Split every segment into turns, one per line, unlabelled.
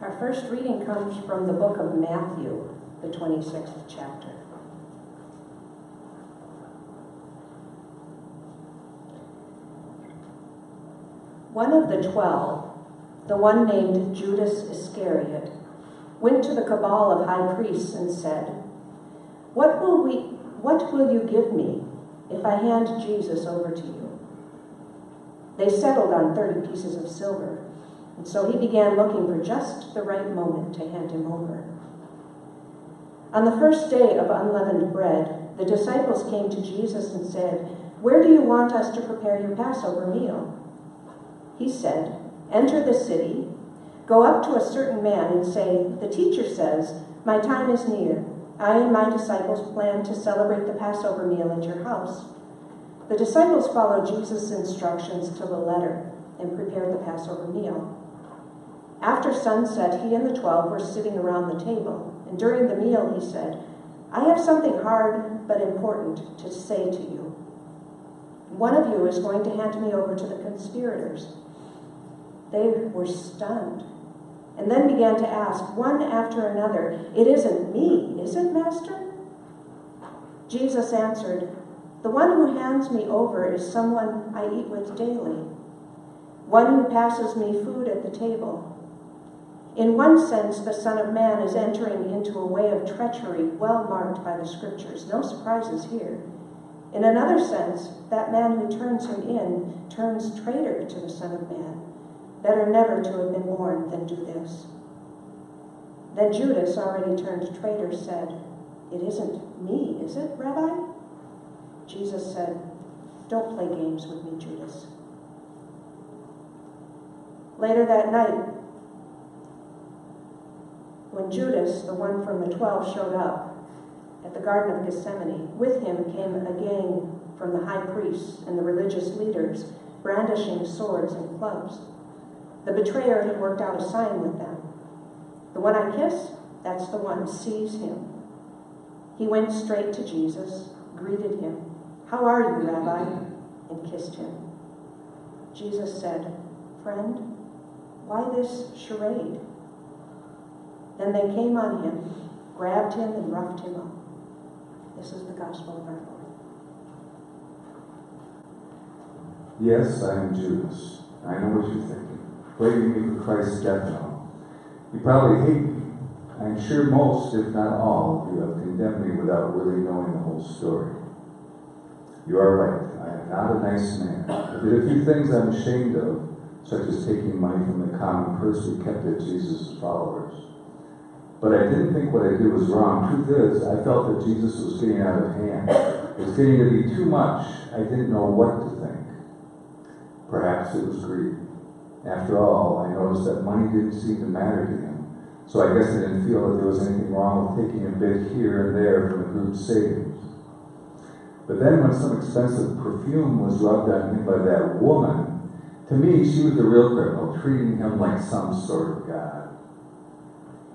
Our first reading comes from the book of Matthew, the 26th chapter. One of the 12, the one named Judas Iscariot, went to the cabal of high priests and said, What will you give me if I hand Jesus over to you?" They settled on 30 pieces of silver, and so he began looking for just the right moment to hand him over. On the first day of unleavened bread, the disciples came to Jesus and said, "Where do you want us to prepare your Passover meal?" He said, "Enter the city, go up to a certain man and say, 'The teacher says, my time is near. I and my disciples plan to celebrate the Passover meal at your house.'" The disciples followed Jesus' instructions to the letter and prepared the Passover meal. After sunset, he and the 12 were sitting around the table, and during the meal he said, "I have something hard but important to say to you. One of you is going to hand me over to the conspirators." They were stunned, and then began to ask, one after another, "It isn't me, is it, Master?" Jesus answered, "The one who hands me over is someone I eat with daily, one who passes me food at the table. In one sense, the Son of Man is entering into a way of treachery well marked by the Scriptures. No surprises here. In another sense, that man who turns him in turns traitor to the Son of Man. Better never to have been born than do this." Then Judas, already turned traitor, said, "It isn't me, is it, Rabbi?" Jesus said, "Don't play games with me, Judas." Later that night, when Judas, the one from the 12, showed up at the Garden of Gethsemane, with him came a gang from the high priests and the religious leaders, brandishing swords and clubs. The betrayer had worked out a sign with them. "The one I kiss, that's the one. Seize him." He went straight to Jesus, greeted him. "How are you, Rabbi?" and kissed him. Jesus said, "Friend, why this charade?" Then they came on him, grabbed him, and roughed him up. This is the gospel of our Lord.
Yes, I am Judas. I know what you're thinking. Blaming me for Christ's death and all. You probably hate me. I'm sure most, if not all, of you have condemned me without really knowing the whole story. You are right. I am not a nice man. I did a few things I'm ashamed of, such as taking money from the common purse we kept at Jesus' followers. But I didn't think what I did was wrong. Truth is, I felt that Jesus was getting out of hand. It was getting to be too much. I didn't know what to think. Perhaps it was greed. After all, I noticed that money didn't seem to matter to him, so I guess I didn't feel that there was anything wrong with taking a bit here and there from the group's savings. But then when some expensive perfume was rubbed on him by that woman, to me she was the real criminal, treating him like some sort of god.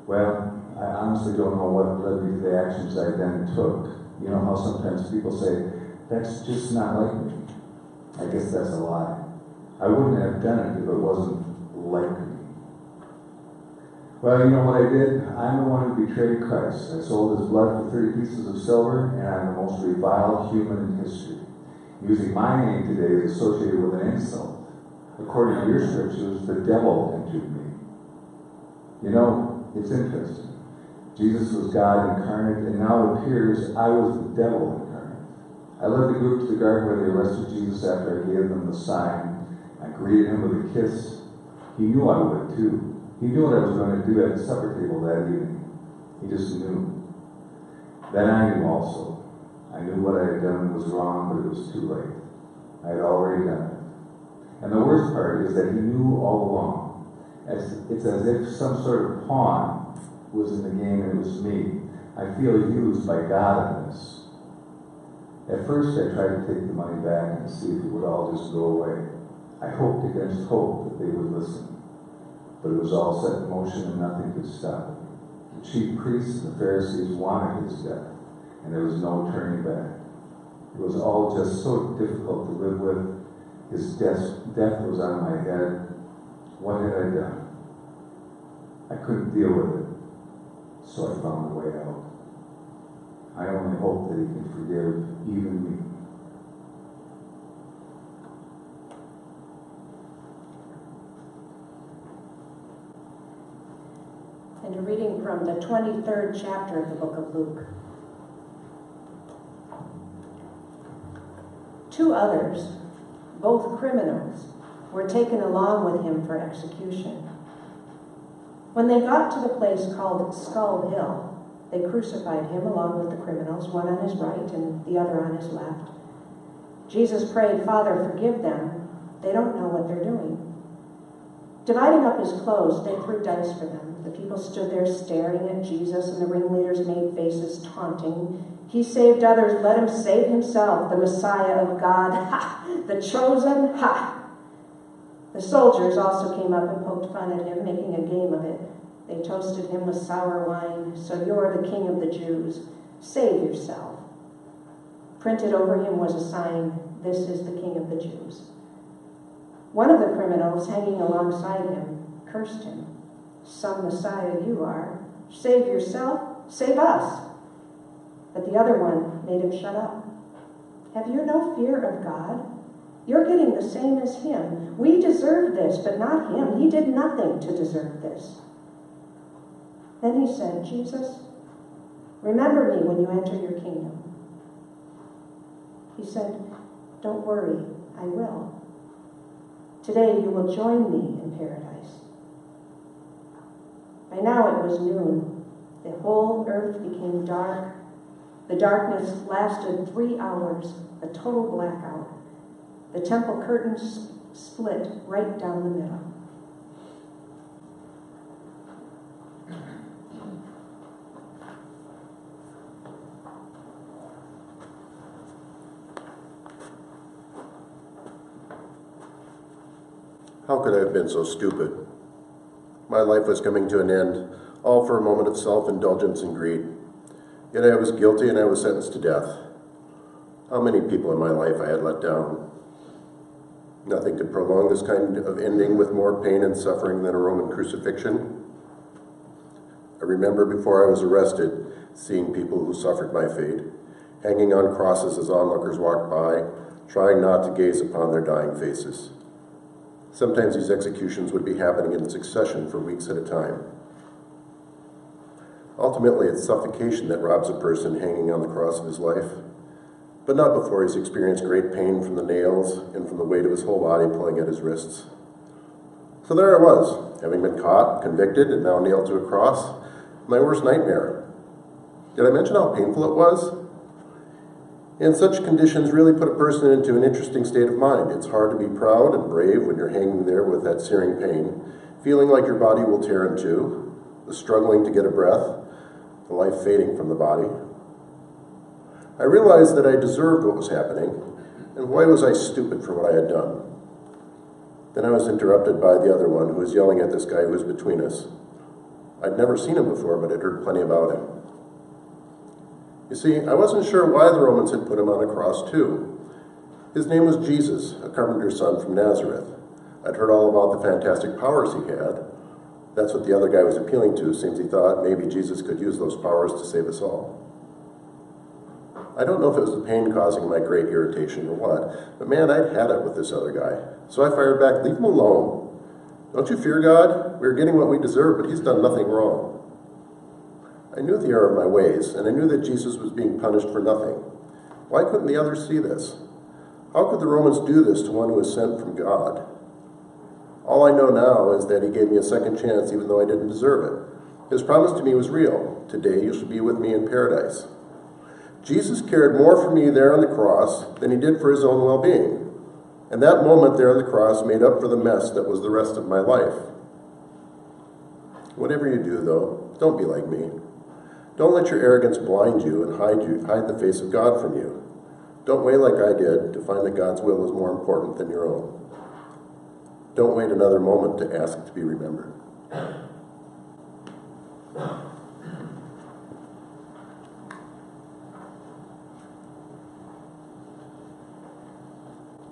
Well, I honestly don't know what led me to the actions I then took. You know how sometimes people say, "That's just not like me." I guess that's a lie. I wouldn't have done it if it wasn't like me. Well, you know what I did? I'm the one who betrayed Christ. I sold his blood for 30 pieces of silver, and I'm the most reviled human in history. Using my name today is associated with an insult. According to your scriptures, the devil entered me. You know, it's interesting. Jesus was God incarnate, and now it appears I was the devil incarnate. I led the group to the garden where they arrested Jesus after I gave them the sign. I greeted him with a kiss. He knew I would too. He knew what I was going to do at the supper table that evening. He just knew. Then I knew also. I knew what I had done was wrong, but it was too late. I had already done it. And the worst part is that he knew all along. It's as if some sort of pawn was in the game and it was me. I feel used by God in this. At first I tried to take the money back and see if it would all just go away. I hoped against hope that they would listen. But it was all set in motion and nothing could stop it. The chief priests and the Pharisees wanted his death, and there was no turning back. It was all just so difficult to live with. His death was on my head. What had I done? I couldn't deal with it, so I found a way out. I only hope that he can forgive even me.
And a reading from the 23rd chapter of the book of Luke. 2 others, both criminals, were taken along with him for execution. When they got to the place called Skull Hill, they crucified him along with the criminals, one on his right and the other on his left. Jesus prayed, "Father, forgive them. They don't know what they're doing." Dividing up his clothes, they threw dice for them. The people stood there staring at Jesus, and the ringleaders made faces taunting. "He saved others, let him save himself, the Messiah of God. Ha! The chosen, ha!" The soldiers also came up and poked fun at him, making a game of it. They toasted him with sour wine. "So you're the king of the Jews. Save yourself." Printed over him was a sign, "This is the king of the Jews." One of the criminals hanging alongside him cursed him. "Some Messiah you are. Save yourself, save us." But the other one made him shut up. "Have you no fear of God? You're getting the same as him. We deserve this, but not him. He did nothing to deserve this." Then he said, "Jesus, remember me when you enter your kingdom." He said, "Don't worry, I will. Today you will join me in paradise." By now it was noon. The whole earth became dark. The darkness lasted 3 hours, a total blackout. The temple curtains split right down the middle.
How could I have been so stupid? My life was coming to an end, all for a moment of self-indulgence and greed. Yet I was guilty and I was sentenced to death. How many people in my life I had let down. Nothing could prolong this kind of ending with more pain and suffering than a Roman crucifixion. I remember before I was arrested, seeing people who suffered my fate, hanging on crosses as onlookers walked by, trying not to gaze upon their dying faces. Sometimes these executions would be happening in succession for weeks at a time. Ultimately, it's suffocation that robs a person hanging on the cross of his life, but not before he's experienced great pain from the nails and from the weight of his whole body pulling at his wrists. So there I was, having been caught, convicted, and now nailed to a cross, my worst nightmare. Did I mention how painful it was? And such conditions really put a person into an interesting state of mind. It's hard to be proud and brave when you're hanging there with that searing pain, feeling like your body will tear in two, the struggling to get a breath, the life fading from the body. I realized that I deserved what was happening, and why was I stupid for what I had done? Then I was interrupted by the other one, who was yelling at this guy who was between us. I'd never seen him before, but I'd heard plenty about him. You see, I wasn't sure why the Romans had put him on a cross too. His name was Jesus, a carpenter's son from Nazareth. I'd heard all about the fantastic powers he had. That's what the other guy was appealing to, since he thought maybe Jesus could use those powers to save us all. I don't know if it was the pain causing my great irritation or what, but man, I'd had it with this other guy. So I fired back, "Leave him alone. Don't you fear God? We're getting what we deserve, but he's done nothing wrong." I knew the error of my ways, and I knew that Jesus was being punished for nothing. Why couldn't the others see this? How could the Romans do this to one who was sent from God? All I know now is that he gave me a second chance even though I didn't deserve it. His promise to me was real. Today you shall be with me in paradise. Jesus cared more for me there on the cross than he did for his own well-being. And that moment there on the cross made up for the mess that was the rest of my life. Whatever you do, though, don't be like me. Don't let your arrogance blind you and hide the face of God from you. Don't wait like I did to find that God's will is more important than your own. Don't wait another moment to ask to be remembered.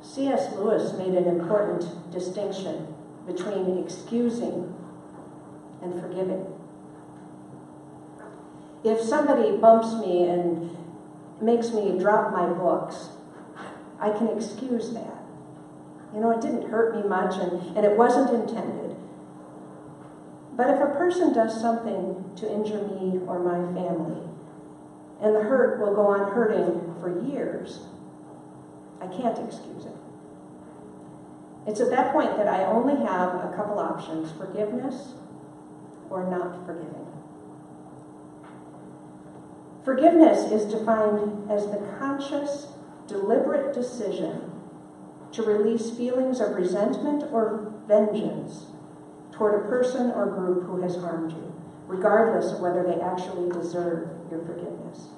C.S. Lewis made an important distinction between excusing and forgiving. If somebody bumps me and makes me drop my books, I can excuse that. It didn't hurt me much and it wasn't intended. But if a person does something to injure me or my family, and the hurt will go on hurting for years, I can't excuse it. It's at that point that I only have a couple options: forgiveness or not forgiving. Forgiveness is defined as the conscious, deliberate decision to release feelings of resentment or vengeance toward a person or group who has harmed you, regardless of whether they actually deserve your forgiveness.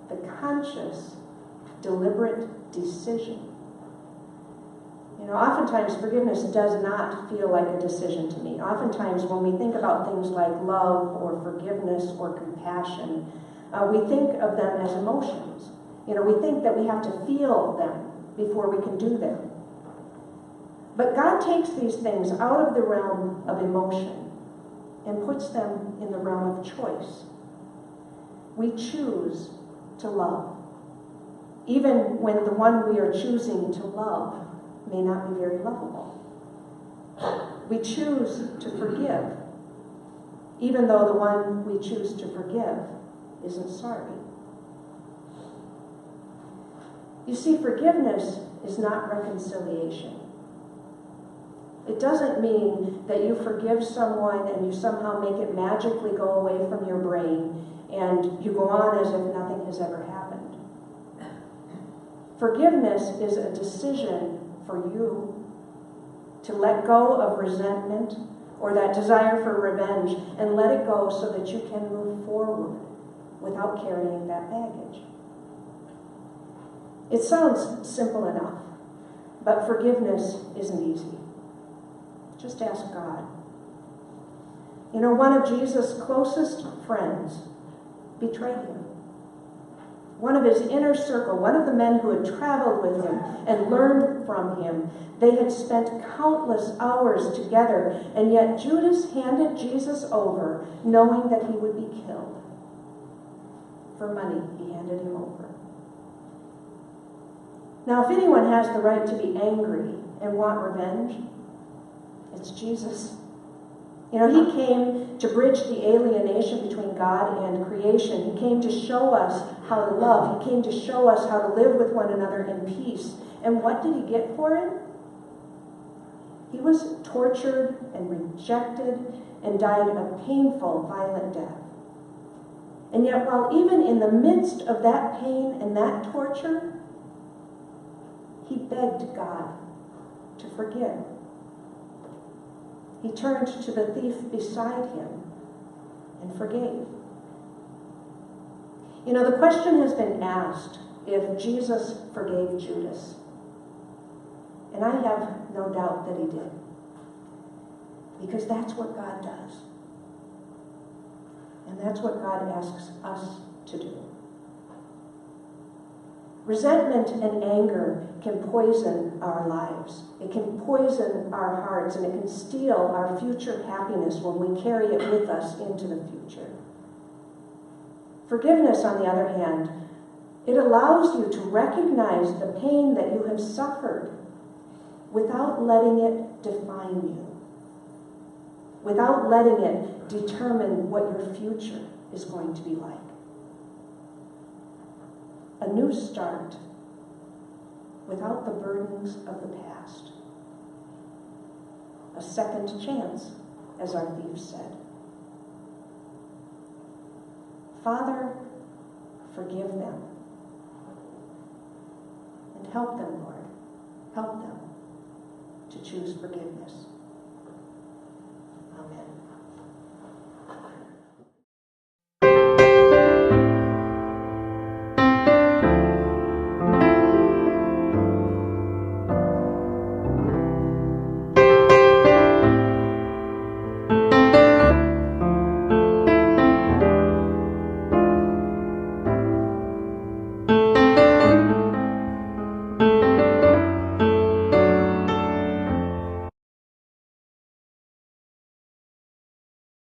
The conscious, deliberate decision. Oftentimes forgiveness does not feel like a decision to me. Oftentimes when we think about things like love or forgiveness or compassion, we think of them as emotions. We think that we have to feel them before we can do them. But God takes these things out of the realm of emotion and puts them in the realm of choice. We choose to love, even when the one we are choosing to love may not be very lovable. We choose to forgive, even though the one we choose to forgive isn't sorry. You see, forgiveness is not reconciliation. It doesn't mean that you forgive someone and you somehow make it magically go away from your brain and you go on as if nothing has ever happened. Forgiveness is a decision for you to let go of resentment or that desire for revenge and let it go so that you can move forward without carrying that baggage. It sounds simple enough, but forgiveness isn't easy. Just ask God. One of Jesus' closest friends betrayed him. One of his inner circle, one of the men who had traveled with him and learned from him, they had spent countless hours together, and yet Judas handed Jesus over knowing that he would be killed. For money, he handed him over. Now, if anyone has the right to be angry and want revenge, it's Jesus. He came to bridge the alienation between God and creation. He came to show us how to love. He came to show us how to live with one another in peace. And what did he get for it? He was tortured and rejected and died a painful, violent death. And yet, while even in the midst of that pain and that torture, he begged God to forgive. He turned to the thief beside him and forgave. The question has been asked if Jesus forgave Judas. And I have no doubt that he did. Because that's what God does. And that's what God asks us to do. Resentment and anger can poison our lives. It can poison our hearts, and it can steal our future happiness when we carry it with us into the future. Forgiveness, on the other hand, it allows you to recognize the pain that you have suffered without letting it define you, without letting it determine what your future is going to be like. A new start without the burdens of the past. A second chance, as our thief said. Father, forgive them. And help them, Lord. Help them to choose forgiveness.